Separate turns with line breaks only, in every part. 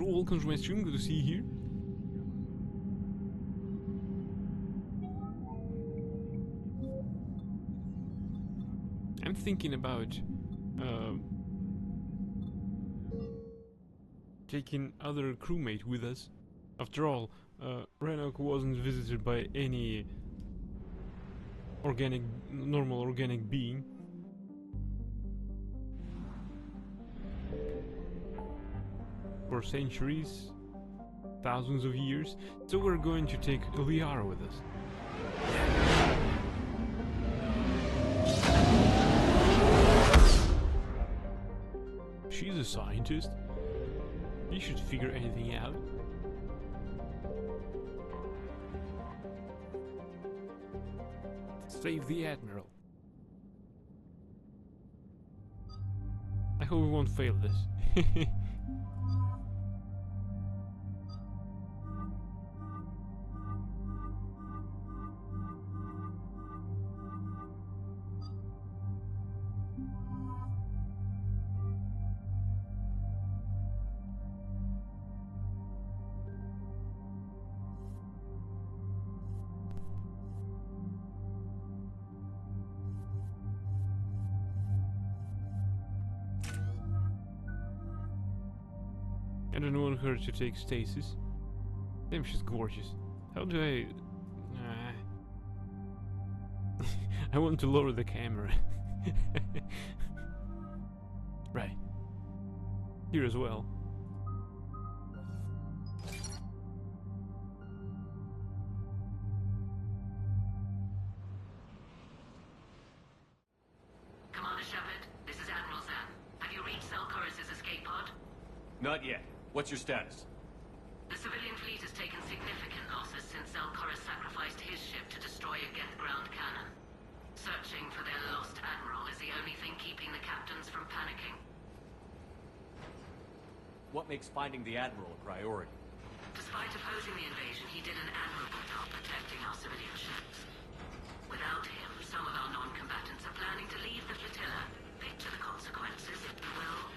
welcome to my stream, good to see you here. I'm thinking about taking other crewmate with us. After all, Rannoch wasn't visited by any normal organic being. For centuries, thousands of years, so we're going to take Liara with us. She's a scientist. You should figure anything out. Save the Admiral. I hope we won't fail this. I don't want her to take stasis. Damn, she's gorgeous. How do I... I want to lower the camera. Right. Here as well.
Commander Shepard, this is Admiral Zan. Have you reached Zelkorus' escape pod?
Not yet. What's your status?
The civilian fleet has taken significant losses since Zelkorus sacrificed his ship to destroy a Geth ground cannon. Searching for their lost admiral is the only thing keeping the captains from panicking.
What makes finding the Admiral a priority?
Despite opposing the invasion, he did an admirable job protecting our civilian ships. Without him, some of our non-combatants are planning to leave the flotilla. Picture the consequences, if you will.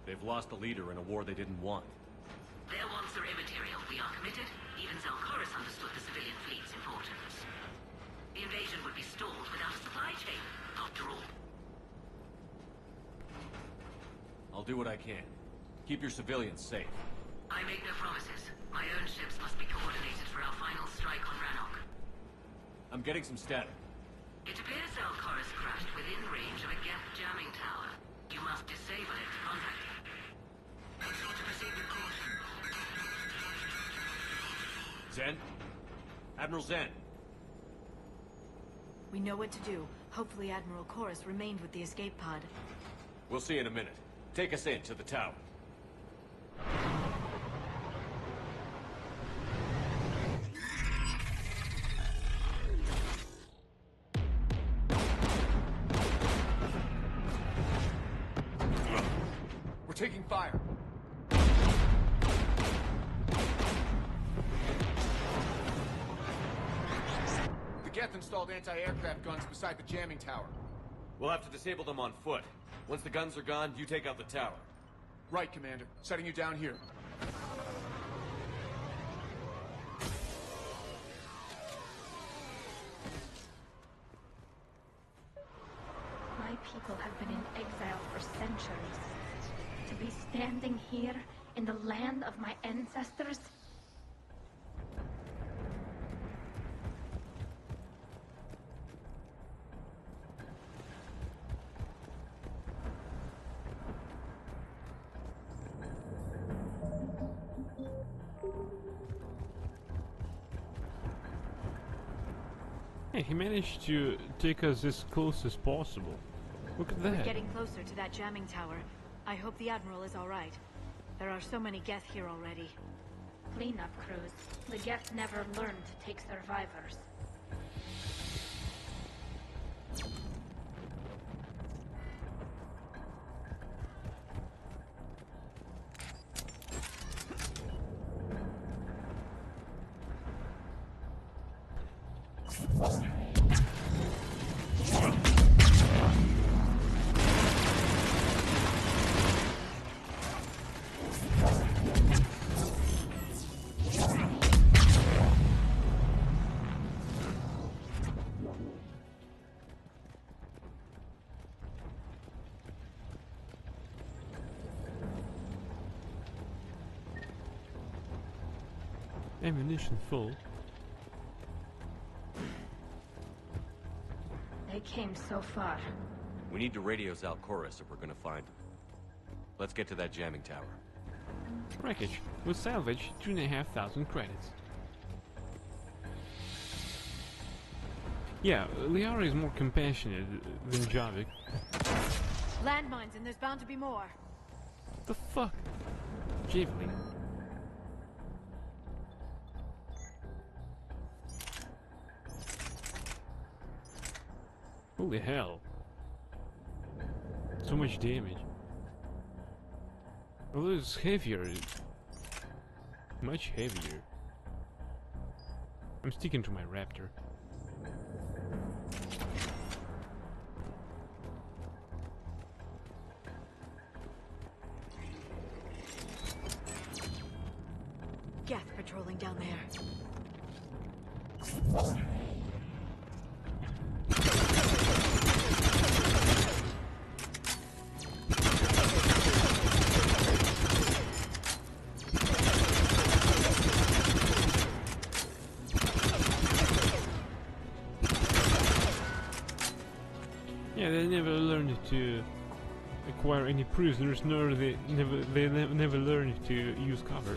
They've lost a leader in a war they didn't want.
Their wants are immaterial. We are committed. Even Zelkorus understood the civilian fleet's importance. The invasion would be stalled without a supply chain, after all.
I'll do what I can. Keep your civilians safe.
I make no promises. My own ships must be coordinated for our final strike on Rannoch.
I'm getting some static.
It appears Zelkorus crashed within range of a Geth jamming tower. You must disable it to contact him. Proceed to proceed with caution.
Zen? Admiral Zen?
We know what to do. Hopefully Admiral Chorus remained with the escape pod.
We'll see in a minute. Take us in to the tower.
We're taking fire. The Geth installed anti-aircraft guns beside the jamming tower.
We'll have to disable them on foot. Once the guns are gone, you take out the tower.
Right, Commander. Setting you down here.
My people have been in exile for centuries. To be standing here in the land of my ancestors?
Hey, he managed to take us as close as possible. Look at
We're
that.
getting closer to that jamming tower. I hope the Admiral is alright. There are so many Geth here already.
Cleanup crews. The Geth never learned to take survivors.
Ammunition full.
They came so far.
We need to radio Zalcoris if we're gonna find him. Let's get to that jamming tower.
Wreckage. We'll salvage 2,500 credits. Yeah, Liara is more compassionate than Javik.
Landmines, and there's bound to be more.
The fuck? Javelin. Holy hell. So much damage. Although it's heavier. Much heavier. I'm sticking to my Raptor.
Geth patrolling down there.
Yeah, they never learned to acquire any prisoners, nor they never learned to use cover.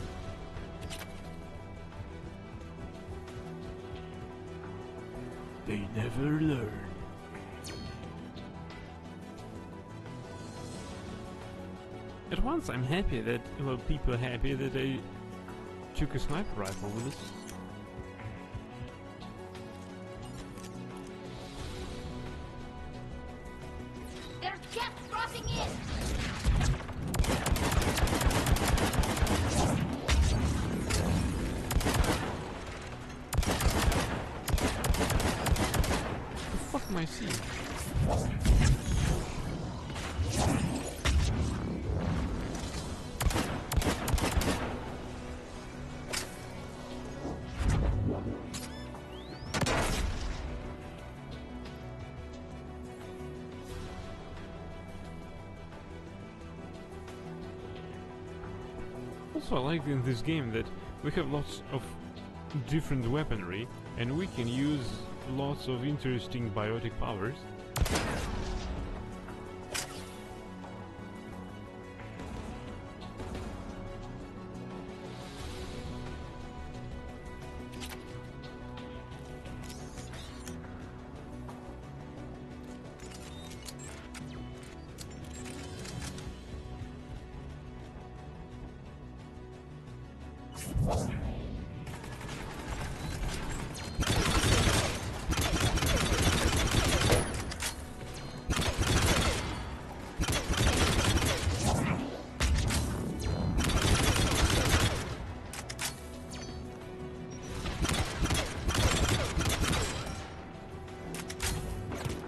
They never learn. At once I'm happy that, well, people are happy that I took a sniper rifle with us.
There's Geth crossing in!
The fuck am I seeing? Also, I like in this game that we have lots of different weaponry and we can use lots of interesting biotic powers.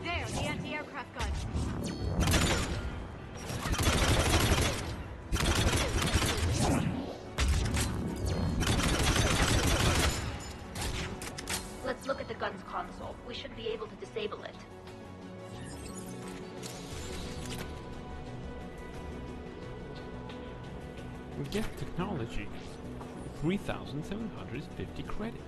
There, the anti-aircraft gun.
Let's look at the gun's console. We should be able to disable it.
Get technology. 3,750 credits.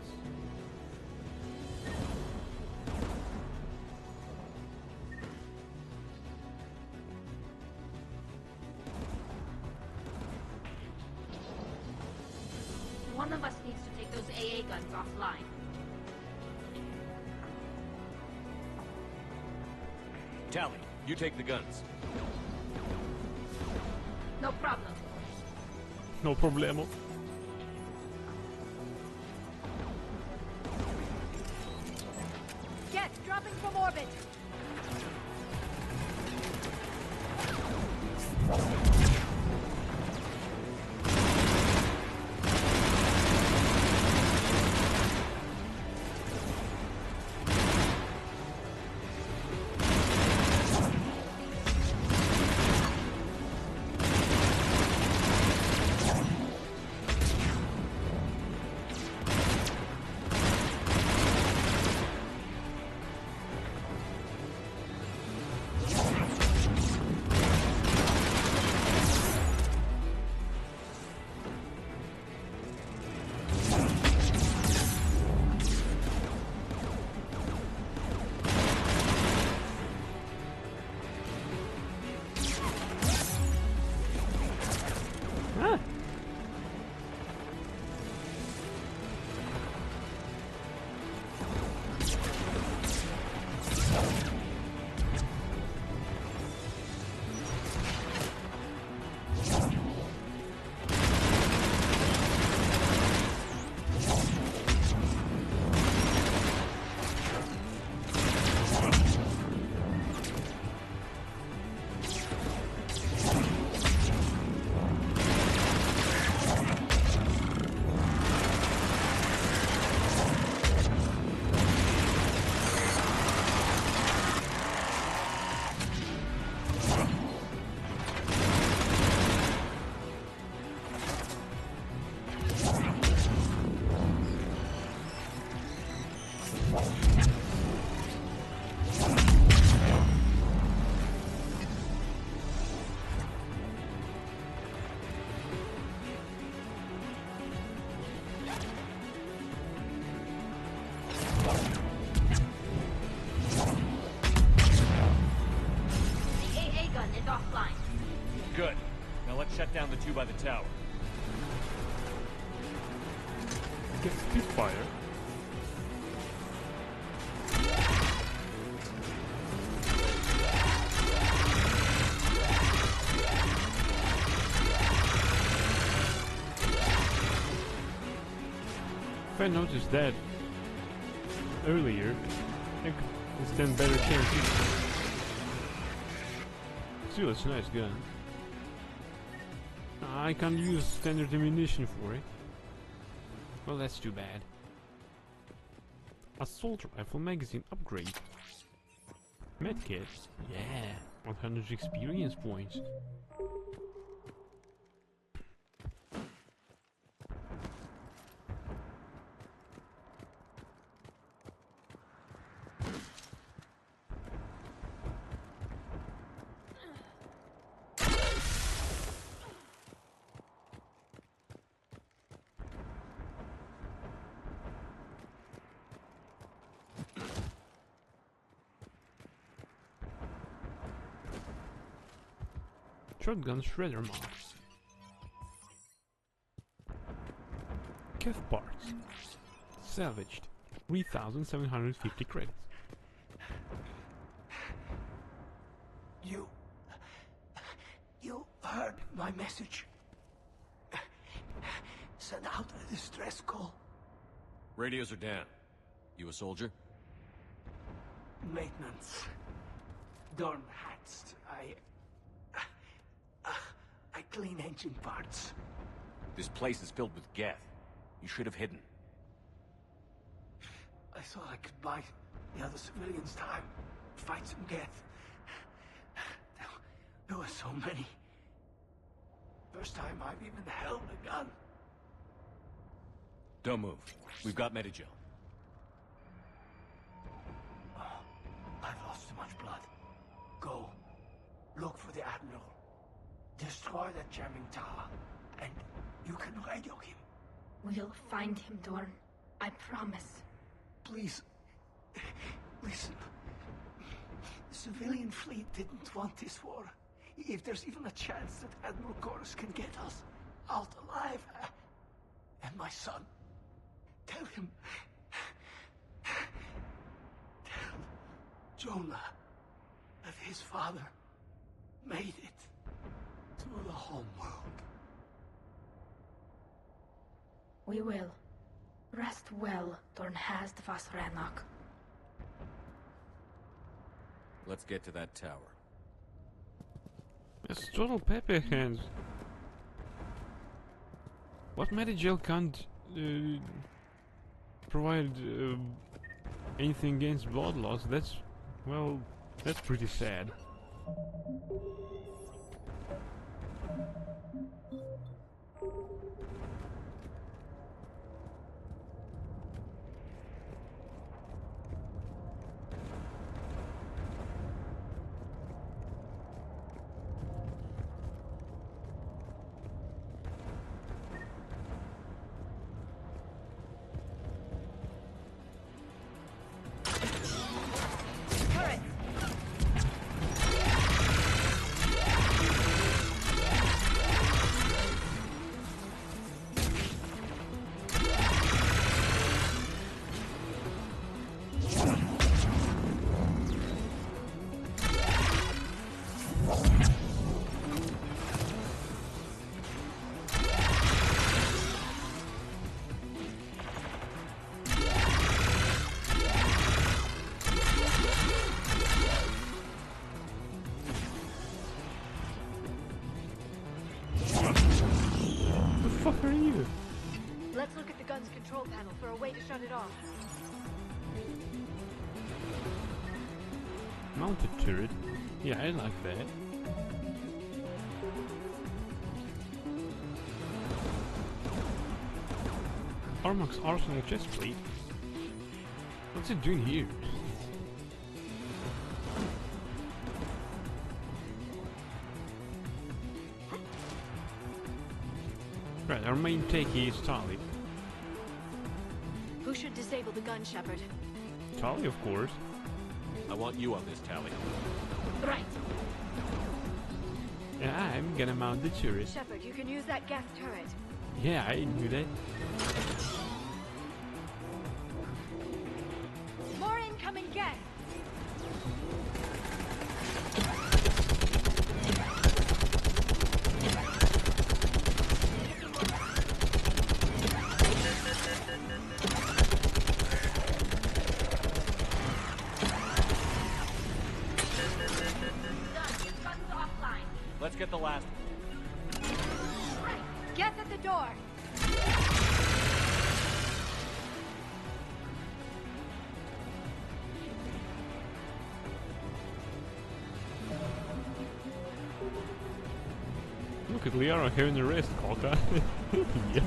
One of us needs to take those AA guns offline.
Tally, you take the guns.
No problem.
No problemo.
Geth dropping from orbit.
down the two by the tower.
Get Spitfire. If I noticed that earlier, I could stand better chances. Still, it's a nice gun. I can't use standard ammunition for it. Well, that's too bad. Assault rifle magazine upgrade. Medkit. Yeah, 100 experience points. Shotgun shredder mods. Kev parts. Salvaged. 3,750 credits.
You heard my message. Send out a distress call.
Radios are down. You a soldier?
Maintenance. Dorn hats. I clean engine parts.
This place is filled with Geth. You should have hidden.
I thought I could buy the other civilians time. Fight some Geth. There were so many. First time I've even held a gun.
Don't move. We've got Medigel.
I've lost too much blood. Go. Look for the Admiral. Destroy that jamming tower. And you can radio him.
We'll find him, Dorn. I promise.
Please. Listen. The civilian fleet didn't want this war. If there's even a chance that Admiral Chorus can get us out alive. And my son. Tell him. Tell Jonah that his father made it to the home world.
We will. Rest well, Dornhast Vasranok.
Let's get to that tower.
It's total Pepe hands. What Medigel can't provide anything against blood loss? That's, well, that's pretty sad. What are you?
Let's look at the gun's control panel for a way to shut it off.
Mounted turret? Yeah, I like that. Armax Arsenal chestplate? What's it doing here? Right, our main takey is Tali.
Who should disable the gun, Shepard?
Tali, of course.
I want you on this, Tali.
Right.
And I'm gonna mount the turret.
Shepard, you can use that gas turret.
Yeah, I knew that.
More incoming gas!
Let's get the last one.
Gas at the door!
Look at Liara having a rest, Kota. Yeah.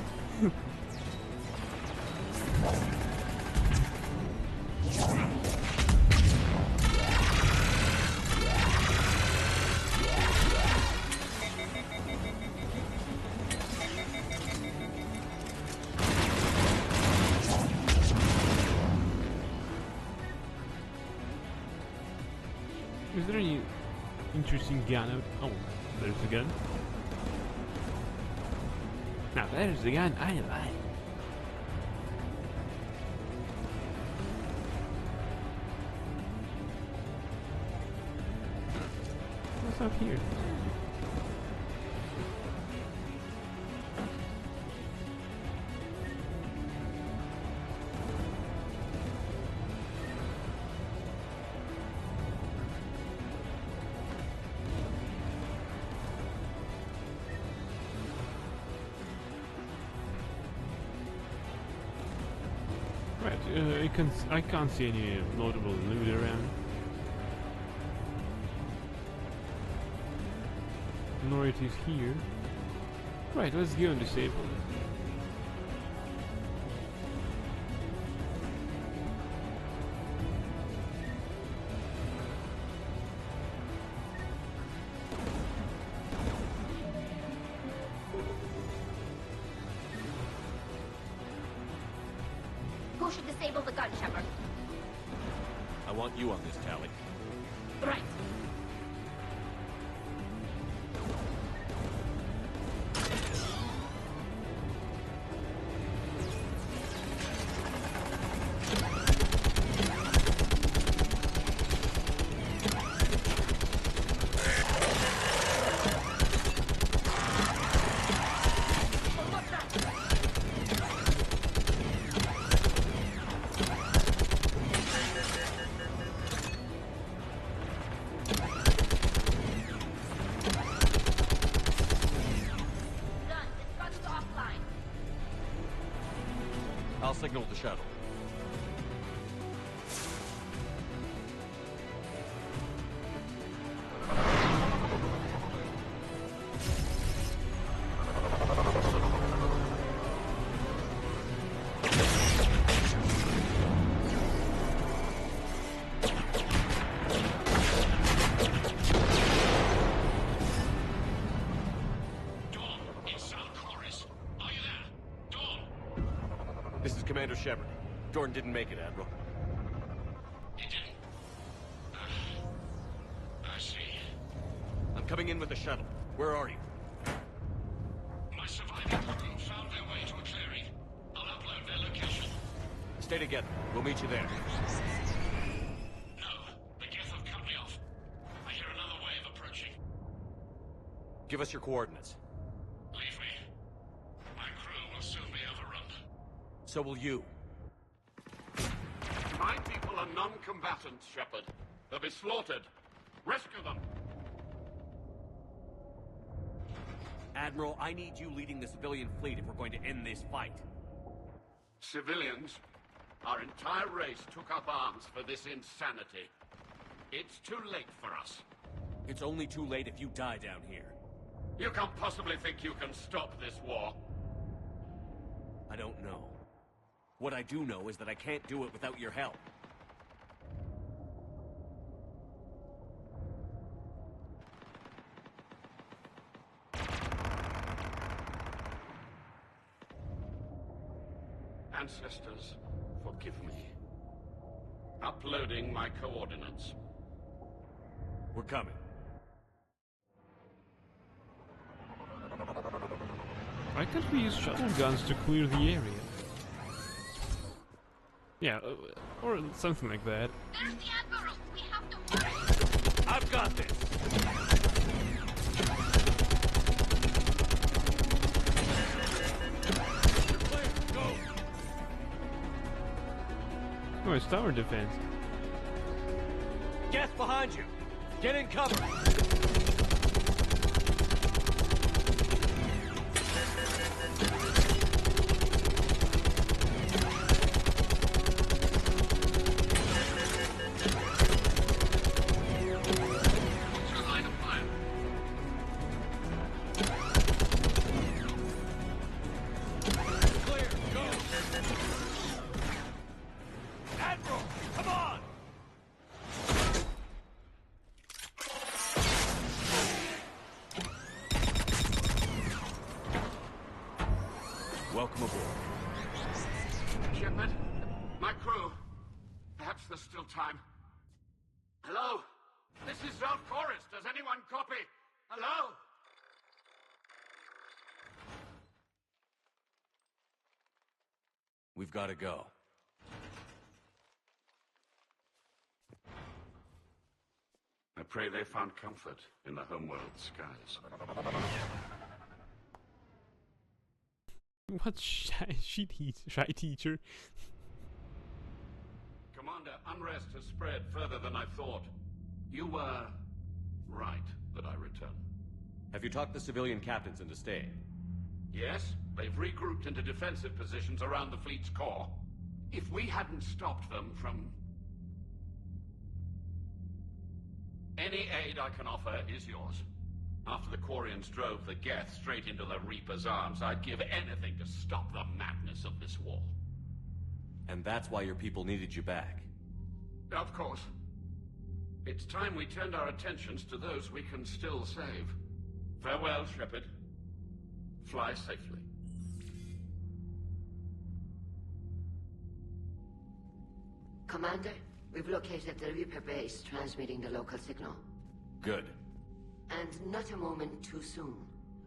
Is there any interesting gun out? Oh, there's the gun. Now there's the gun I like. What's up here? Right, I can't see any notable loot around. Nor it is here. Right, let's go and disable it.
Who should disable the gun, Shepard?
I want you on this, Tali.
Right.
I'll signal the shuttle. This is Commander Shepard. Jordan didn't make it, Admiral.
He didn't? I see.
I'm coming in with the shuttle. Where are you?
My surviving crew found their way to a clearing. I'll upload their location.
Stay together. We'll meet you there.
No, the Geth have cut me off. I hear another wave approaching.
Give us your coordinates.
Leave me. My crew will soon be overrun.
So will you.
My people are non-combatants, Shepard. They'll be slaughtered. Rescue them.
Admiral, I need you leading the civilian fleet if we're going to end this fight.
Civilians, our entire race took up arms for this insanity. It's too late for us.
It's only too late if you die down here.
You can't possibly think you can stop this war.
I don't know. What I do know is that I can't do it without your help.
Ancestors, forgive me. Uploading my coordinates.
We're coming.
Why can't we use shuttle guns to clear the area? Yeah, or something like that.
There's the Admiral! We have to...
I've got this! Go!
Oh, it's tower defense.
Geth behind you! Get in cover! Welcome aboard.
Shepard, my crew. Perhaps there's still time. Hello? This is Zone Chorus. Does anyone copy? Hello?
We've got to go.
I pray they found comfort in the homeworld skies.
What shy teacher?
Commander, unrest has spread further than I thought. You were right that I return.
Have you talked the civilian captains into staying?
Yes, they've regrouped into defensive positions around the fleet's core. If we hadn't stopped them from... Any aid I can offer is yours. After the Quarians drove the Geth straight into the Reaper's arms, I'd give anything to stop the madness of this war.
And that's why your people needed you back.
Of course. It's time we turned our attentions to those we can still save. Farewell, Shepard. Fly safely.
Commander, we've located the Reaper base transmitting the local signal.
Good.
And not a moment too soon.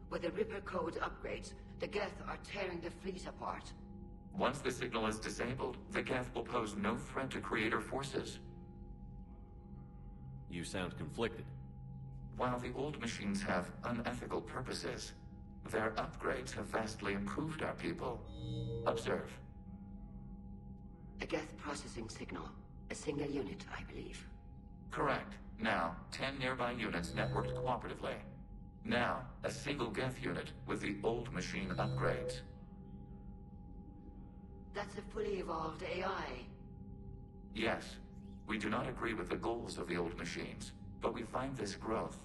With the Reaper code upgrades, the Geth are tearing the fleet apart.
Once the signal is disabled, the Geth will pose no threat to Creator forces.
You sound conflicted.
While the old machines have unethical purposes, their upgrades have vastly improved our people. Observe.
A Geth processing signal. A single unit, I believe.
Correct. Now, 10 nearby units networked cooperatively. Now, a single Geth unit with the old machine upgrades.
That's a fully evolved AI.
Yes, we do not agree with the goals of the old machines, but we find this growth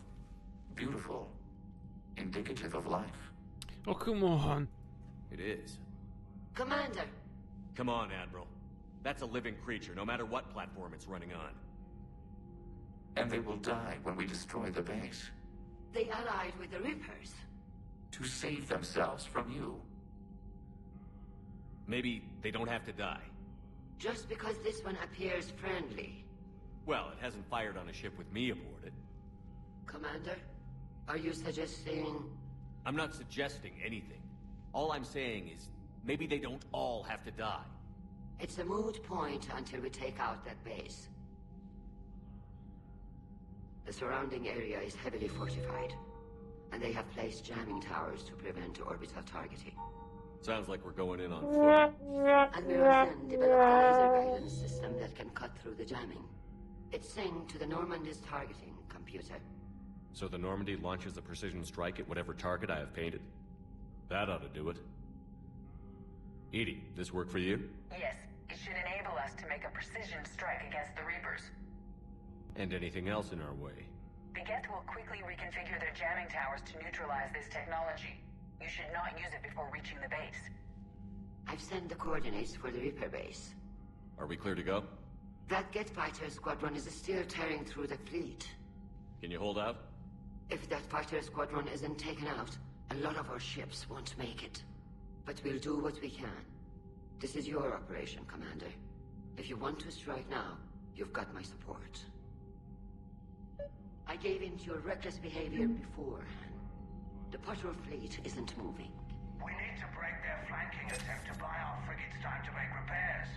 beautiful, indicative of life.
Oh, come on.
It is.
Commander!
Come on, Admiral. That's a living creature, no matter what platform it's running on.
And they will die when we destroy the base.
They allied with the Reapers.
To save themselves from you.
Maybe they don't have to die.
Just because this one appears friendly.
Well, it hasn't fired on a ship with me aboard it.
Commander, are you suggesting...
I'm not suggesting anything. All I'm saying is, maybe they don't all have to die.
It's a moot point until we take out that base. The surrounding area is heavily fortified, and they have placed jamming towers to prevent orbital targeting.
Sounds like we're going in on foot.
Admiral Zen developed a laser guidance system that can cut through the jamming. It's synced to the Normandy's targeting computer.
So the Normandy launches a precision strike at whatever target I have painted? That ought to do it. EDI, this work for you?
Yes, it should enable us to make a precision strike against the Reapers.
And anything else in our way?
The Geth will quickly reconfigure their jamming towers to neutralize this technology. You should not use it before reaching the base.
I've sent the coordinates for the Reaper base.
Are we clear to go?
That Geth fighter squadron is still tearing through the fleet.
Can you hold out?
If that fighter squadron isn't taken out, a lot of our ships won't make it. But we'll do what we can. This is your operation, Commander. If you want to strike now, you've got my support. I gave in to your reckless behavior before. The Potter fleet isn't moving.
We need to break their flanking attempt to buy our frigates time to make repairs.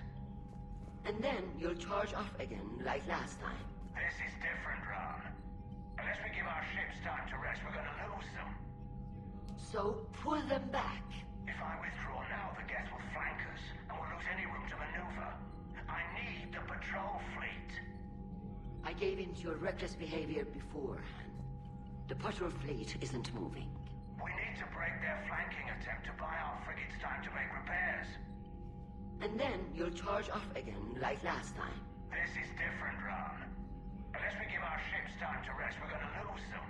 And then you'll charge off again, like last time.
This is different, Ron. Unless we give our ships time to rest, we're gonna lose them.
So pull them back.
If I withdraw now, the Geth will flank us, and we'll lose any room to maneuver. I need the patrol fleet.
I gave in to your reckless behavior beforehand. The patrol fleet isn't moving.
We need to break their flanking attempt to buy our frigates time to make repairs.
And then you'll charge off again, like last time.
This is different, Ron. Unless we give our ships time to rest, we're gonna lose them.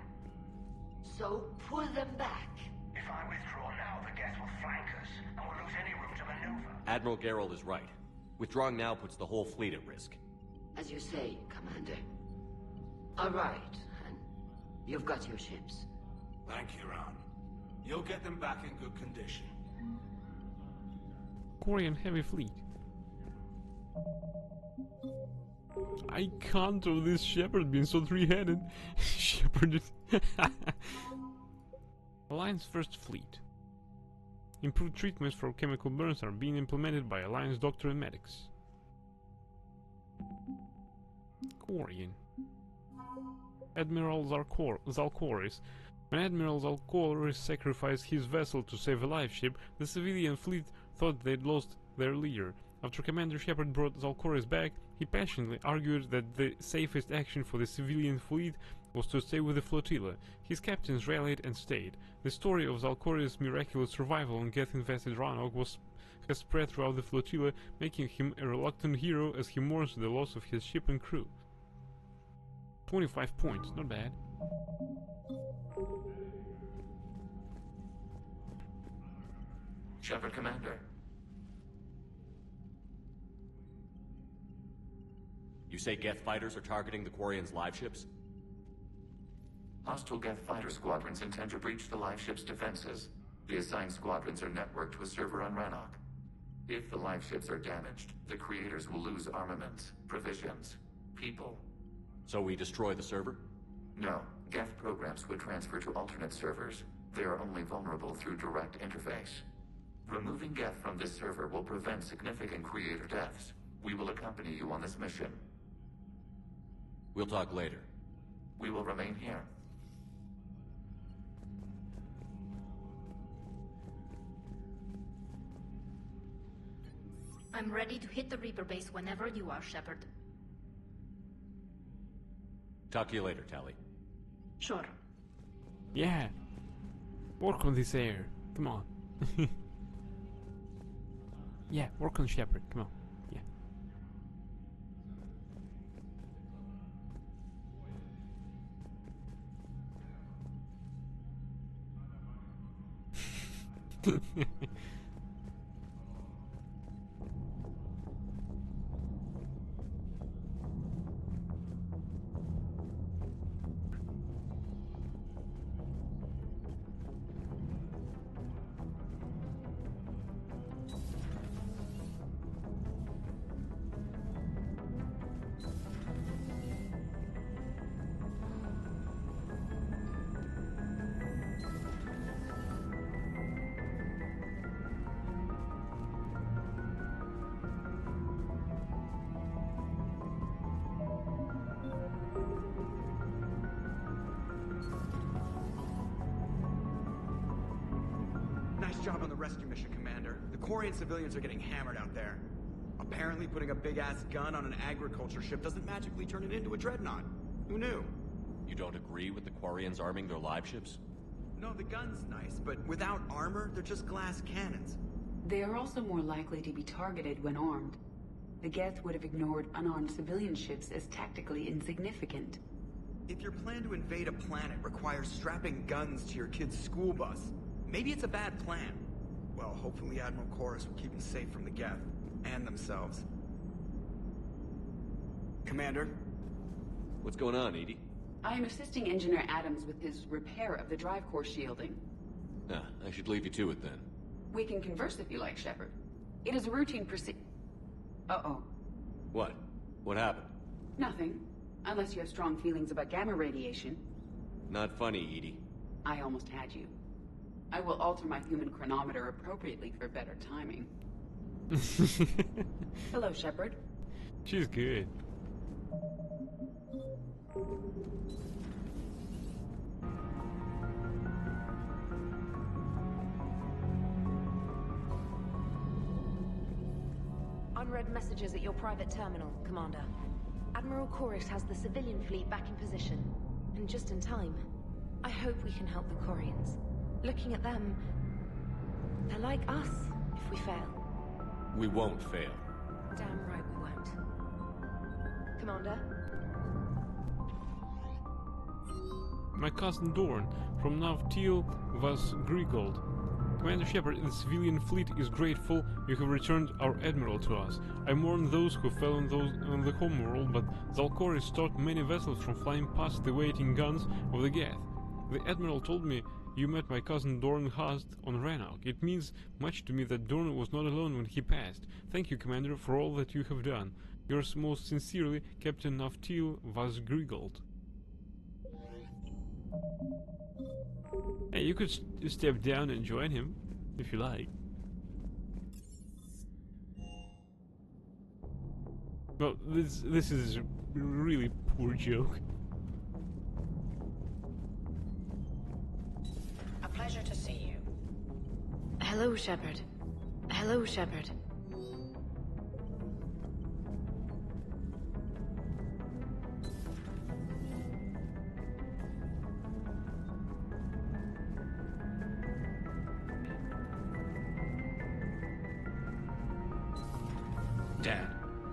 So pull them back.
If I withdraw now, the Geth will flank us, and we'll lose any room to maneuver.
Admiral Geralt is right. Withdrawing now puts the whole fleet at risk.
As you say, Commander. All right, and you've got your ships.
Thank you, Ron. You'll get them back in good condition.
Quarian heavy fleet. I can't of this Shepard being so three-headed. Shepard. Alliance First Fleet. Improved treatments for chemical burns are being implemented by Alliance doctor and medics. Quarian. Admiral Zalcoris. When Admiral Zalcoris sacrificed his vessel to save a life ship, the civilian fleet thought they'd lost their leader. After Commander Shepard brought Zalcoris back, he passionately argued that the safest action for the civilian fleet was to stay with the flotilla. His captains rallied and stayed. The story of Zalcoris' miraculous survival on Geth-infested Rannoch has spread throughout the flotilla, making him a reluctant hero as he mourns the loss of his ship and crew. 25 points, not bad.
Shepard, Commander.
You say Geth fighters are targeting the Quarians' live ships?
Hostile Geth fighter squadrons intend to breach the live ship's defenses. The assigned squadrons are networked to a server on Rannoch. If the live ships are damaged, the creators will lose armaments, provisions, people.
So we destroy the server?
No. Geth programs would transfer to alternate servers. They are only vulnerable through direct interface. Removing Geth from this server will prevent significant creator deaths. We will accompany you on this mission.
We'll talk later.
We will remain here.
I'm ready to hit the Reaper base whenever you are, Shepard.
Talk to you later, Tali.
Sure.
Yeah. Work on this air. Come on. Yeah, work on Shepard. Come on. Yeah.
Nice job on the rescue mission, Commander. The Quarian civilians are getting hammered out there. Apparently putting a big-ass gun on an agriculture ship doesn't magically turn it into a dreadnought. Who knew?
You don't agree with the Quarians arming their live ships?
No, the gun's nice, but without armor, they're just glass cannons.
They are also more likely to be targeted when armed. The Geth would have ignored unarmed civilian ships as tactically insignificant.
If your plan to invade a planet requires strapping guns to your kid's school bus, maybe it's a bad plan. Well, hopefully Admiral Koris will keep them safe from the Geth, and themselves. Commander?
What's going on, Edie?
I am assisting Engineer Adams with his repair of the drive core shielding.
Ah, I should leave you to it then.
We can converse if you like, Shepard. It is a routine Uh-oh.
What? What happened?
Nothing. Unless you have strong feelings about gamma radiation.
Not funny, Edie.
I almost had you. I will alter my human chronometer appropriately for better timing. Hello, Shepard.
She's good.
Unread messages at your private terminal, Commander. Admiral Chorus has the civilian fleet back in position, and just in time. I hope we can help the Quarians. Looking at them, they're like us if we fail.
We won't fail.
Damn right we won't. Commander?
My cousin Dorn, from Navtil Vas Grigold. Commander Shepard, the civilian fleet is grateful you have returned our admiral to us. I mourn those who fell on the homeworld, but Zalcoris stopped many vessels from flying past the waiting guns of the Geth. The admiral told me you met my cousin Dorn Hast on Rannoch. It means much to me that Dorn was not alone when he passed. Thank you, Commander, for all that you have done. Yours most sincerely, Captain Navtil Vas Grigold. Hey, you could step down and join him, if you like. Well, this is a really poor joke.
A pleasure to see you.
Hello, Shepard. Hello, Shepard.
Dad,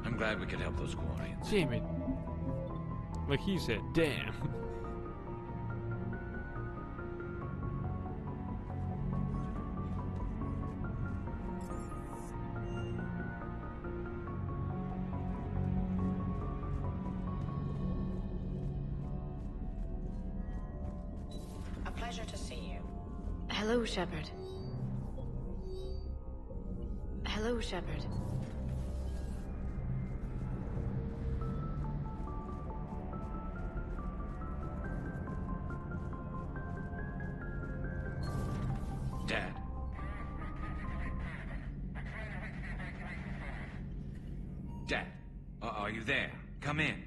I'm glad we could help those Quarians.
Damn it. Like he said, damn.
A pleasure to see you.
Hello, Shepard. Hello, Shepard.
Dad. Dad, are you there? Come in.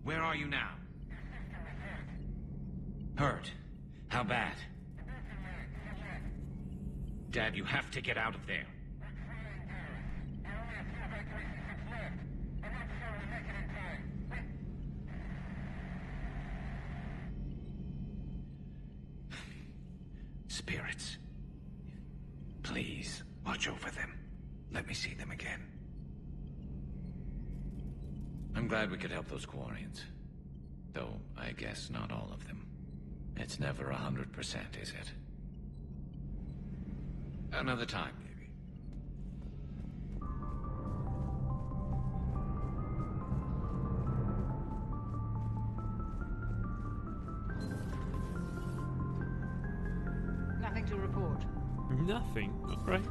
Where are you now? Hurt? How bad? Dad, you have to get out of there. Spirits. Please, watch over them. Let me see them again. I'm glad we could help those Quarians. Though, I guess not all of them. It's never 100%, is it? Another time, maybe.
Nothing to report.
Nothing. Alright.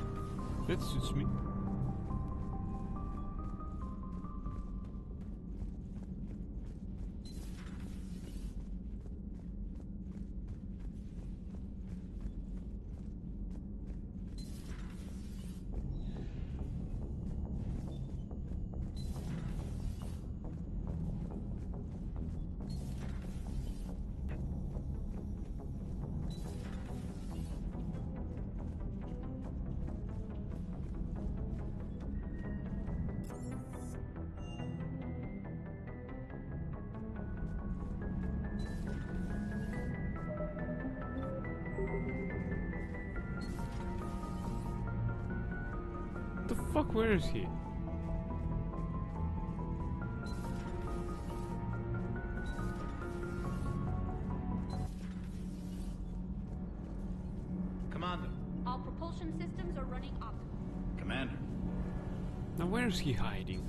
That suits me. The fuck, where is he?
Commander.
All propulsion systems are running optimally.
Commander.
Now where is he hiding?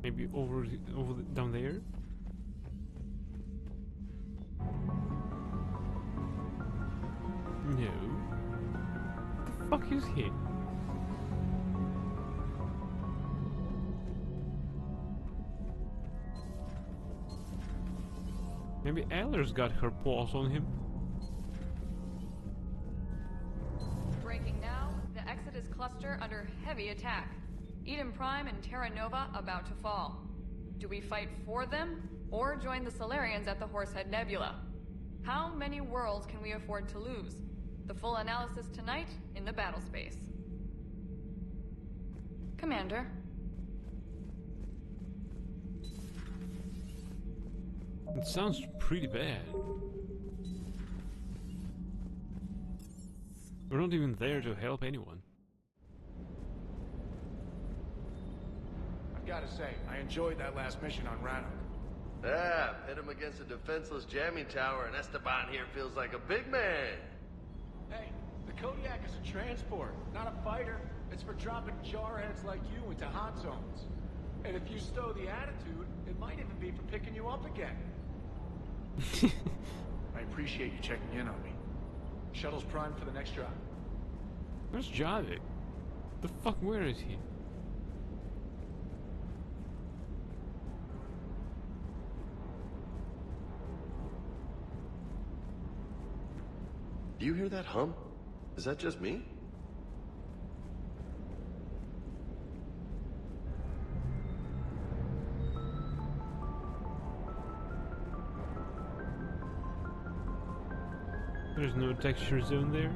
Maybe down there? No. The fuck is he? Maybe Aylar's got her paws on him.
Breaking now, the Exodus cluster under heavy attack. Eden Prime and Terra Nova about to fall. Do we fight for them, or join the Solarians at the Horsehead Nebula? How many worlds can we afford to lose? The full analysis tonight in the battle space. Commander.
It sounds pretty bad. We're not even there to help anyone.
I've got to say, I enjoyed that last mission on Rannoch.
Yeah, hit him against a defenseless jamming tower, and Esteban here feels like a big man.
Hey, the Kodiak is a transport, not a fighter. It's for dropping jarheads like you into hot zones. And if you stow the attitude, it might even be for picking you up again. I appreciate you checking in on me. Shuttle's primed for the next drop.
Where's Javik? The fuck, where is he?
Do you hear that hum? Is that just me?
There's no texture zone there.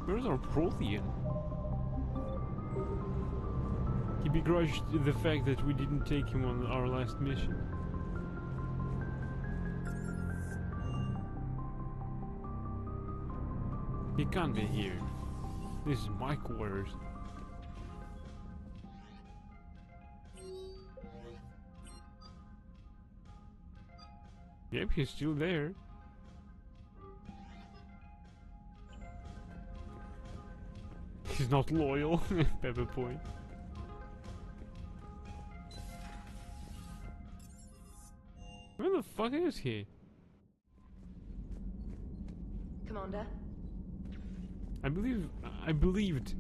Where's our Prothean? He begrudged the fact that we didn't take him on our last mission. He can't be here. This is my quarters. Yep, he's still there. He's not loyal. Pepper point. Where the fuck is he?
Commander?
I believed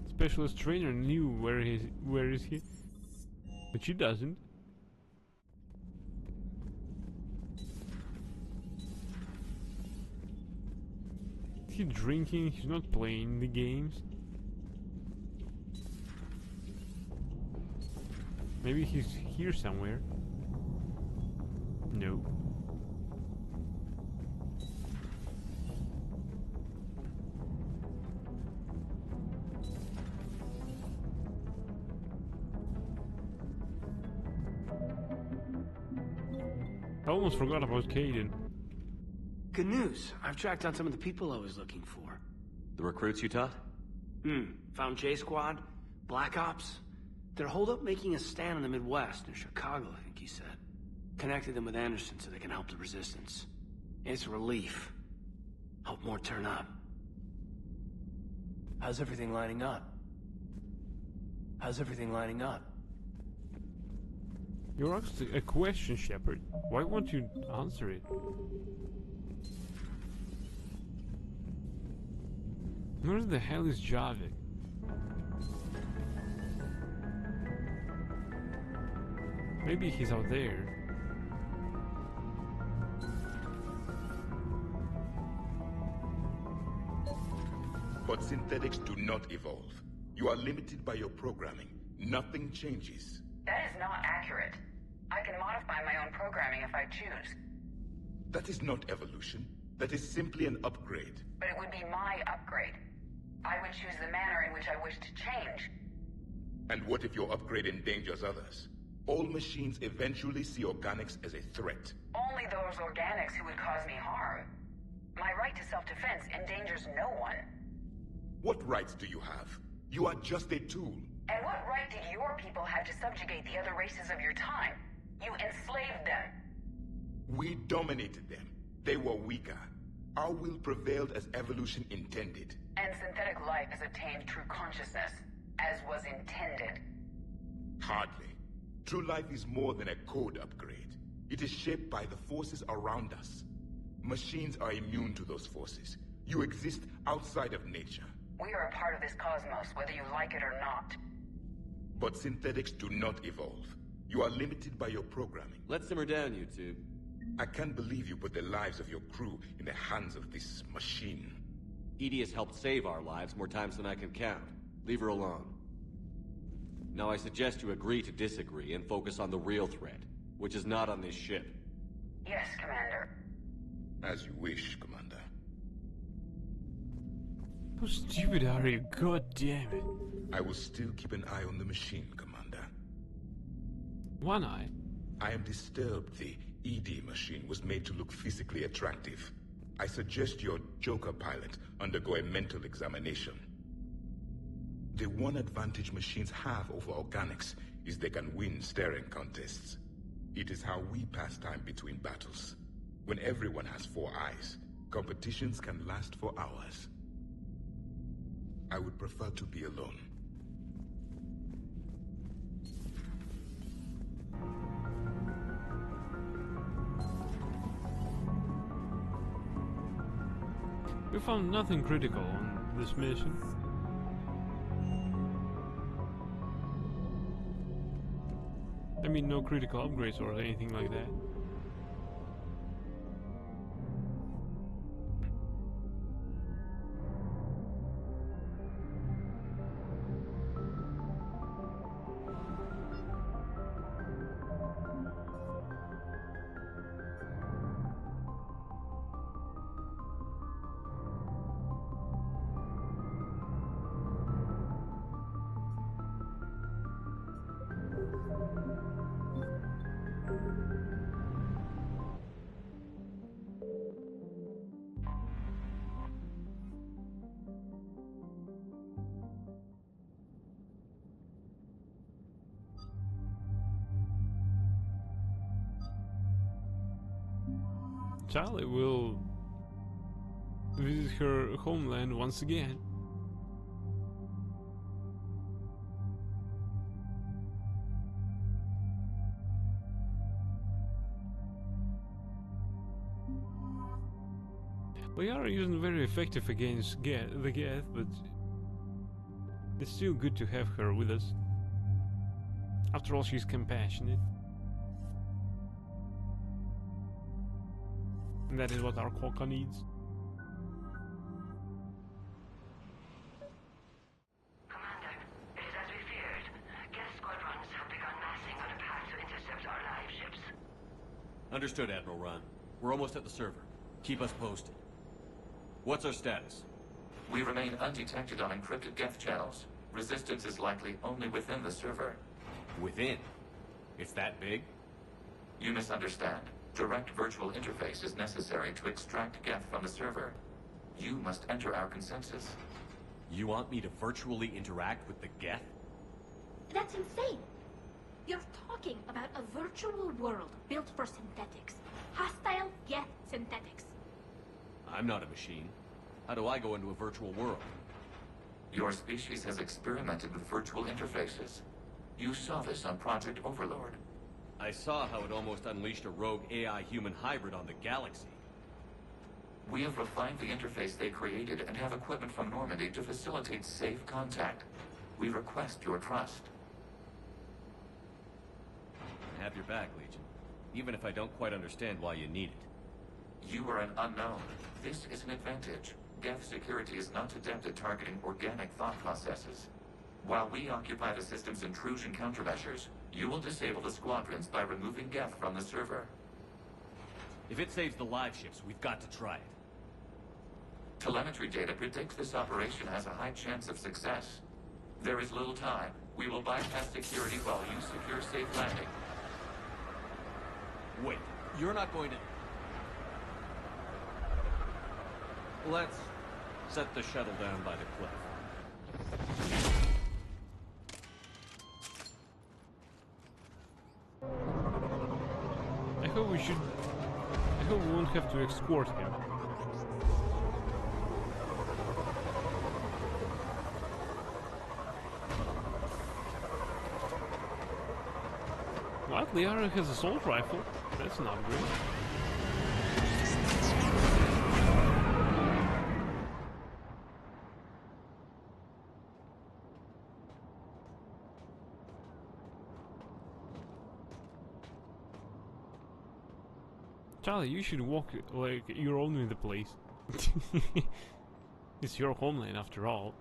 Specialist Trainer knew where is he, but she doesn't. Is he drinking? He's not playing the games. Maybe he's here somewhere. No. I almost forgot about Kaidan.
Good news. I've tracked down some of the people I was looking for.
The recruits you taught?
Found J-Squad, Black Ops. They're holed up making a stand in the Midwest, in Chicago, I think he said. Connected them with Anderson so they can help the Resistance. It's a relief. Hope more turn up. How's everything lining up? How's everything lining up?
You're asked a question, Shepard. Why won't you answer it? Where the hell is Javik? Maybe he's out there.
But synthetics do not evolve. You are limited by your programming. Nothing changes.
That is not accurate. I can modify my own programming if I choose.
That is not evolution. That is simply an upgrade.
But it would be my upgrade. I would choose the manner in which I wish to change.
And what if your upgrade endangers others? All machines eventually see organics as a threat.
Only those organics who would cause me harm. My right to self-defense endangers no one.
What rights do you have? You are just a tool.
And what right did your people have to subjugate the other races of your time? You enslaved them.
We dominated them. They were weaker. Our will prevailed as evolution intended.
And synthetic life has attained true consciousness, as was intended.
Hardly. True life is more than a code upgrade. It is shaped by the forces around us. Machines are immune to those forces. You exist outside of nature.
We are a part of this cosmos, whether you like it or not.
But synthetics do not evolve. You are limited by your programming.
Let's simmer down, you two.
I can't believe you put the lives of your crew in the hands of this machine.
EDI has helped save our lives more times than I can count. Leave her alone. Now I suggest you agree to disagree and focus on the real threat, which is not on this ship.
Yes, Commander.
As you wish, Commander.
How stupid are you? God damn it.
I will still keep an eye on the machine, Commander.
One eye?
I am disturbed the ED machine was made to look physically attractive. I suggest your Joker pilot undergo a mental examination. The one advantage machines have over organics is they can win staring contests. It is how we pass time between battles. When everyone has 4 eyes, competitions can last for hours. I would prefer to be alone.
We found nothing critical on this mission. I mean, no critical upgrades or anything like that. Charlie will visit her homeland once again. Liara isn't very effective against the Geth, but it's still good to have her with us. After all, she's compassionate. And that is what our Quokka needs.
Commander, it is as we feared. Geth squadrons have begun massing on a path to intercept our live ships.
Understood, Admiral Ron. We're almost at the server. Keep us posted. What's our status?
We remain undetected on encrypted Geth channels. Resistance is likely only within the server.
Within? It's that big?
You misunderstand. Direct virtual interface is necessary to extract Geth from the server. You must enter our consensus.
You want me to virtually interact with the Geth?
That's insane! You're talking about a virtual world built for synthetics. Hostile Geth synthetics.
I'm not a machine. How do I go into a virtual world?
Your species has experimented with virtual interfaces. You saw this on Project Overlord.
I saw how it almost unleashed a rogue AI-human hybrid on the galaxy.
We have refined the interface they created and have equipment from Normandy to facilitate safe contact. We request your trust.
I have your back, Legion. Even if I don't quite understand why you need it.
You are an unknown. This is an advantage. Geth security is not adept at targeting organic thought processes. While we occupy the system's intrusion countermeasures, you will disable the squadrons by removing Geth from the server.
If it saves the live ships, we've got to try it.
Telemetry data predicts this operation has a high chance of success. There is little time. We will bypass security while you secure safe landing.
Wait, you're not going to... Let's set the shuttle down by the cliff.
I hope we won't have to escort him. What? Liara has an assault rifle? That's an upgrade. Charlie, you should walk like you're owning the place. It's your homeland after all.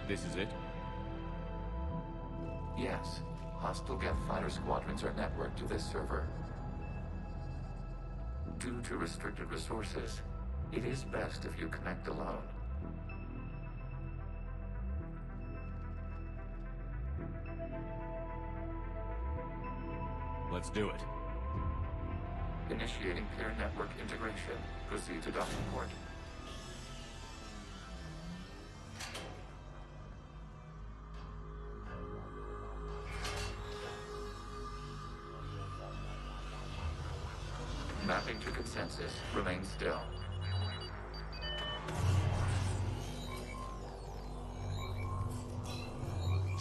This is it?
Yes. Hostile Geth fighter squadrons are networked to this server. Due to restricted resources, it is best if you connect alone.
Let's do it.
Initiating peer network integration. Proceed to docking port. Mapping to consensus. Remain still.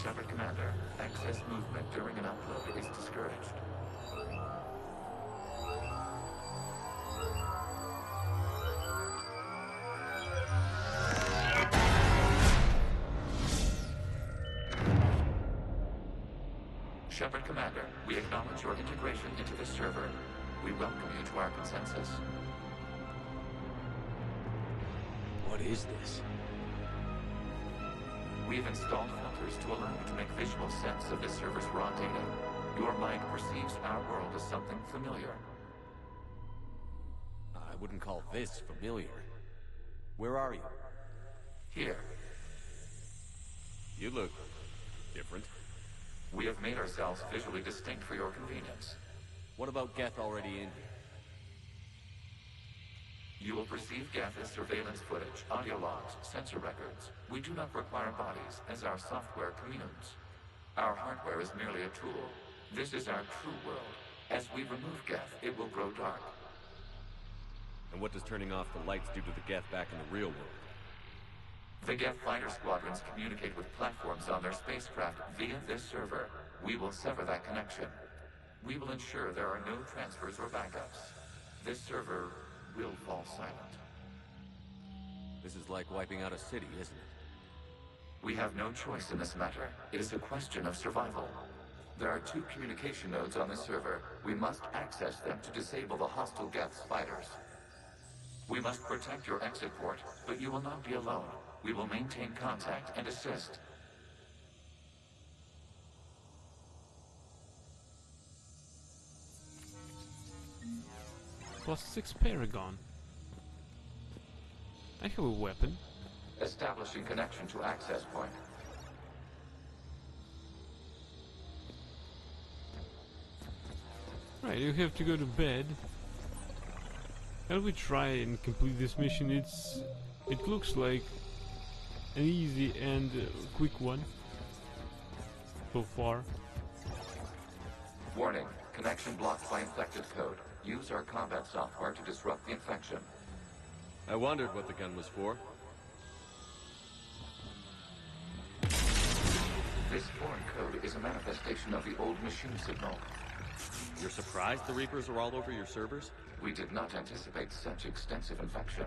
Shepard Commander, excess movement during an upload is discouraged. Shepard Commander, we acknowledge your integration into this server. We welcome you to our consensus.
What is this?
We've installed filters to allow you to make visual sense of this server's raw data. Your mind perceives our world as something familiar.
I wouldn't call this familiar. Where are you?
Here.
You look different.
We have made ourselves visually distinct for your convenience.
What about Geth already in here?
You will perceive Geth as surveillance footage, audio logs, sensor records. We do not require bodies, as our software communes. Our hardware is merely a tool. This is our true world. As we remove Geth, it will grow dark.
And what does turning off the lights do to the Geth back in the real world?
The Geth fighter squadrons communicate with platforms on their spacecraft via this server. We will sever that connection. We will ensure there are no transfers or backups. This server will fall silent.
This is like wiping out a city, isn't it?
We have no choice in this matter. It is a question of survival. There are 2 communication nodes on this server. We must access them to disable the hostile Geth's fighters. We must protect your exit port, but you will not be alone. We will maintain contact and assist.
+6 Paragon. I have a weapon.
Establishing connection to access point.
Right, you have to go to bed. How do we try and complete this mission? It looks like an easy and quick one so far.
Warning, connection blocked by infected code. Use our combat software to disrupt the infection.
I wondered what the gun was for.
This foreign code is a manifestation of the old machine signal.
You're surprised the Reapers are all over your servers?
We did not anticipate such extensive infection.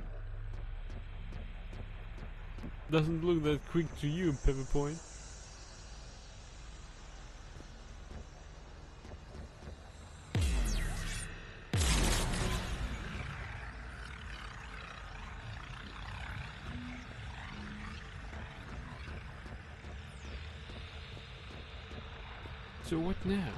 Doesn't look that quick to you, Pepperpoint. So what now?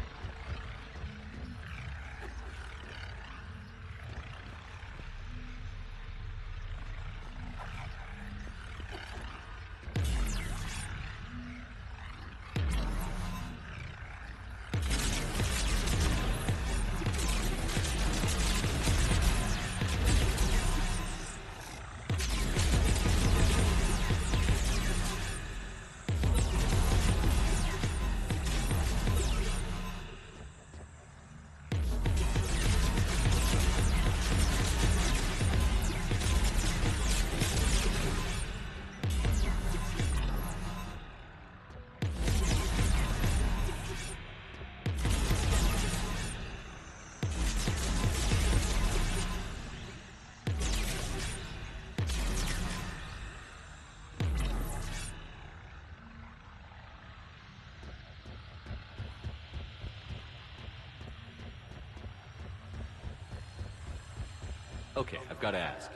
Okay, I've got to ask.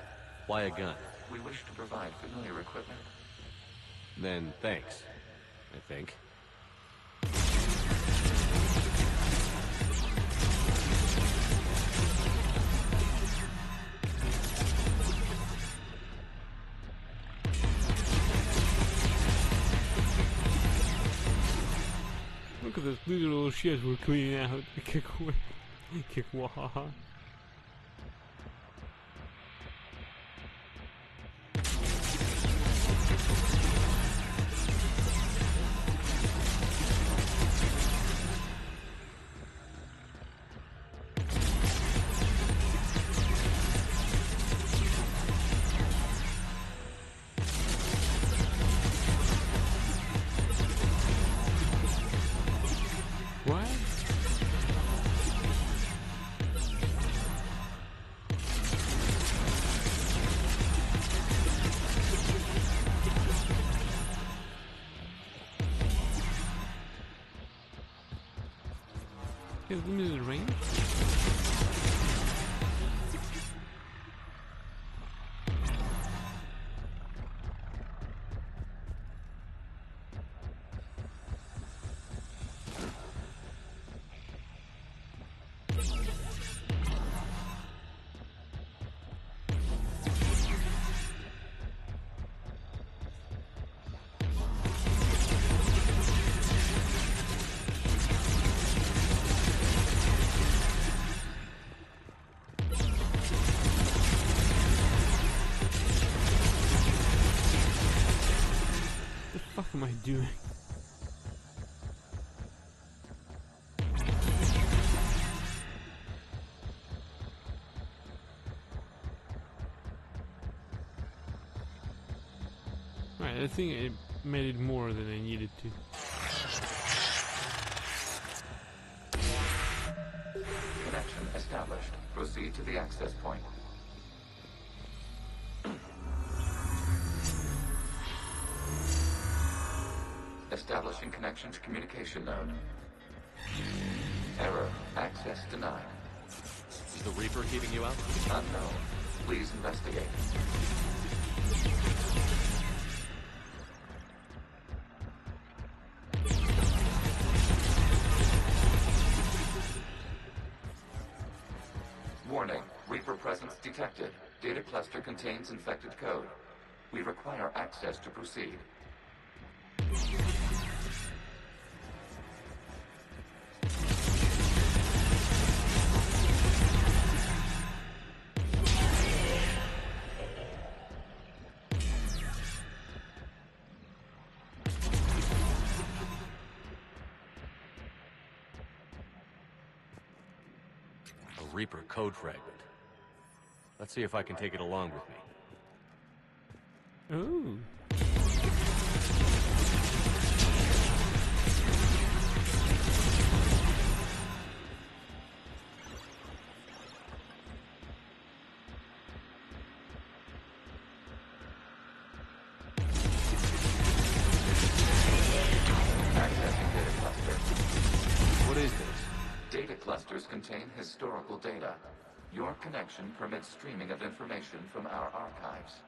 Why a gun?
We wish to provide familiar equipment.
Then thanks, I think.
Look at this little shit we're cleaning out. Kick away. Kick wahaha. What? Is limited range? What am I doing? Right, I think I made it more than I needed to.
Connection established. Proceed to the access point. Establishing connection to communication node. Error. Access denied.
Is the Reaper keeping you out?
Unknown. Please investigate. Warning. Reaper presence detected. Data cluster contains infected code. We require access to proceed.
A Reaper code fragment. Let's see if I can take it along with me.
Ooh.
What is this?
Data clusters contain historical data. Your connection permits streaming of information from our archives.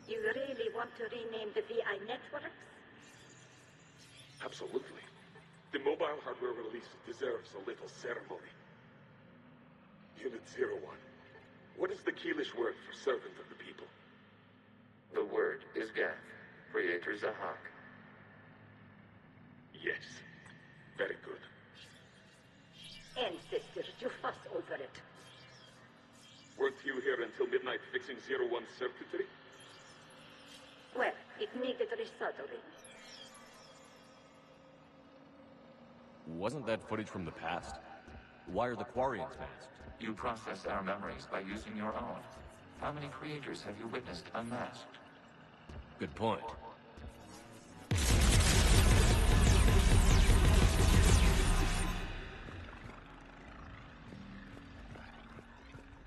You really want to rename the VI networks?
Absolutely. The mobile hardware release deserves a little ceremony. Unit 01. What is the Keelish word for servant of the people?
The word is Geth, Creator Zahak.
Yes. Very good.
Ancestors, you fuss over it.
Weren't you here until midnight fixing 01's circuitry?
Well, it needed resoldering.
Wasn't that footage from the past? Why are the Quarians masked?
You process our memories by using your own. How many creators have you witnessed unmasked?
Good point.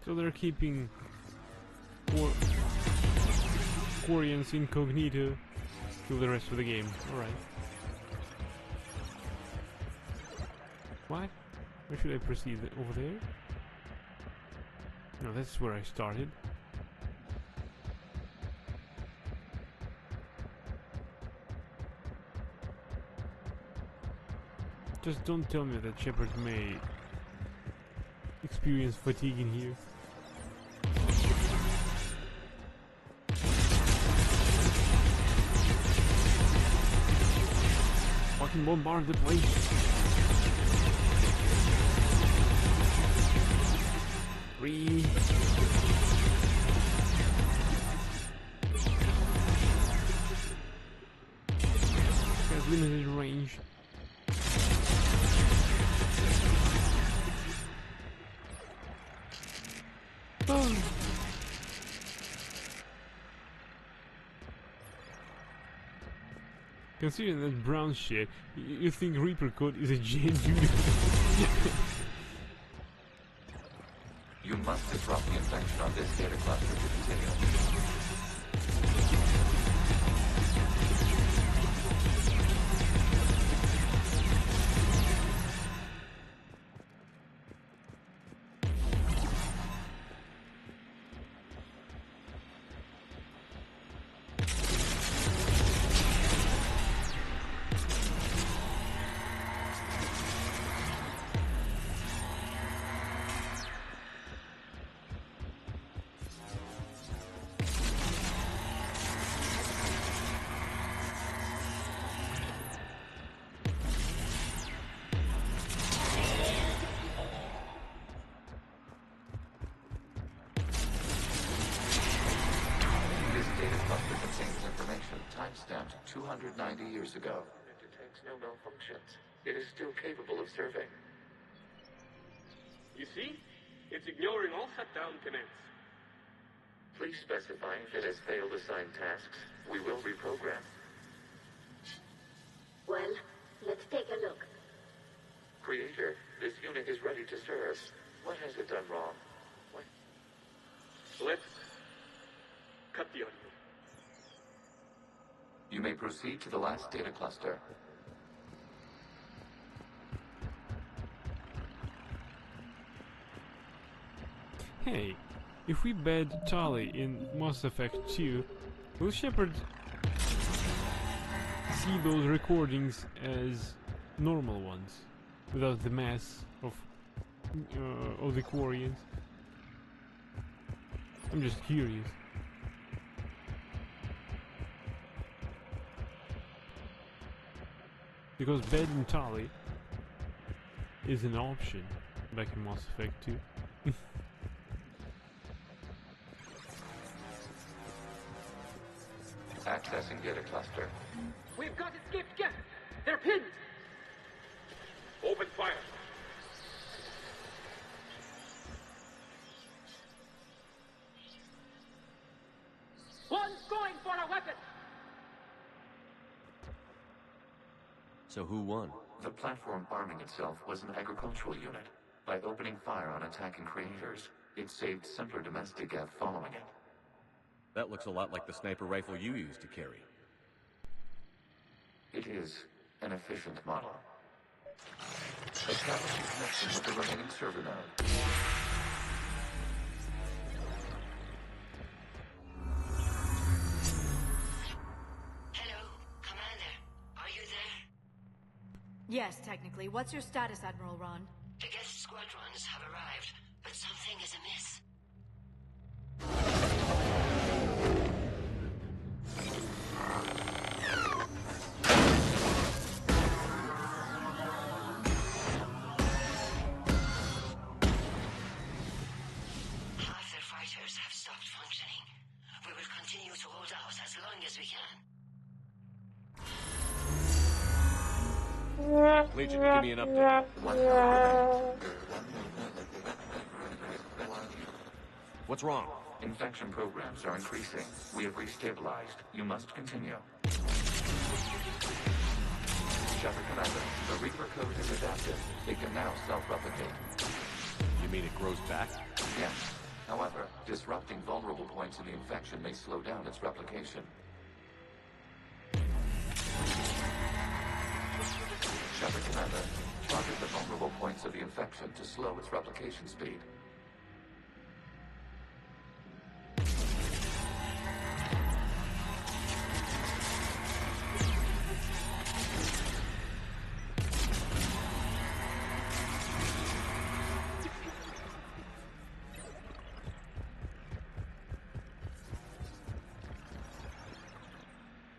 So they're keeping Quarians incognito through the rest of the game. Alright. What? Where should I proceed? Over there? No, that's where I started. Just don't tell me that Shepard may experience fatigue in here. Fucking bombard the place. Three. Has limited range. Oh. Considering that brown shit, you think Reaper Code is a Gen dude?
You must disrupt the infection on this data cluster to continue. Timestamped 290 years ago. It detects no malfunctions. It is still capable of serving.
You see? It's ignoring all shutdown commands.
Please specify if it has failed assigned tasks. We will reprogram.
Well, let's take a look.
Creator, this unit is ready to serve. What has it done wrong? What?
Let's cut the audio.
You may proceed to the last data cluster.
Hey, if we bed Tali in Mass Effect 2, will Shepard see those recordings as normal ones, without the mess of the Quarians? I'm just curious. Because bedding Tali is an option back in Mass Effect 2.
Accessing data cluster.
We've got escaped guests! They're pinned! Open fire! One's going for a weapon!
So who won?
The platform arming itself was an agricultural unit. By opening fire on attacking creators, it saved simpler domestic Geth following it.
That looks a lot like the sniper rifle you used to carry.
It is an efficient model. Establishing connection with the remaining server node.
Hello, Commander. Are you there?
Yes, technically. What's your status, Admiral Ron?
The guest squadrons have arrived, but something is amiss. Half their fighters have stopped functioning. We will continue to hold out as long as we can.
Legion, give me an update. What's wrong?
Infection programs are increasing. We have restabilized. You must continue. Shepard Commander, the Reaper code is adaptive. It can now self-replicate.
You mean it grows back?
Yes. However, disrupting vulnerable points in the infection may slow down its replication. Shepard Commander, Target the vulnerable points of the infection to slow its replication speed.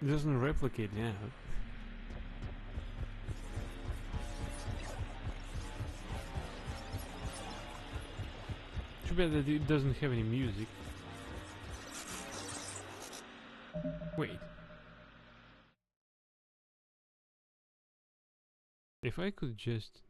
It doesn't replicate, yeah. Too bad that it doesn't have any music. Wait. If I could just...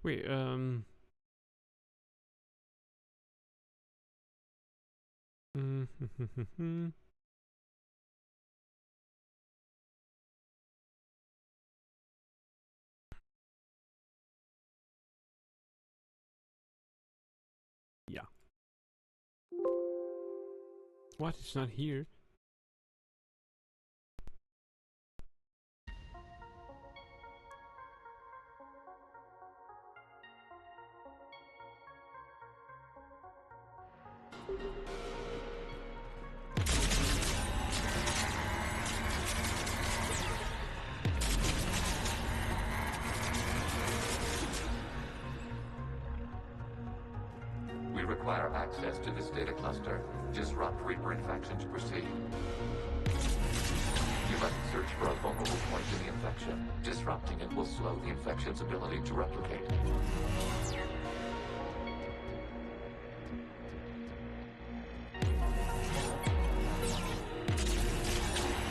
Wait, yeah. What? It's not here?
We require access to this data cluster. Disrupt Reaper infection to proceed. You must search for a vulnerable point in the infection. Disrupting it will slow the infection's ability to replicate.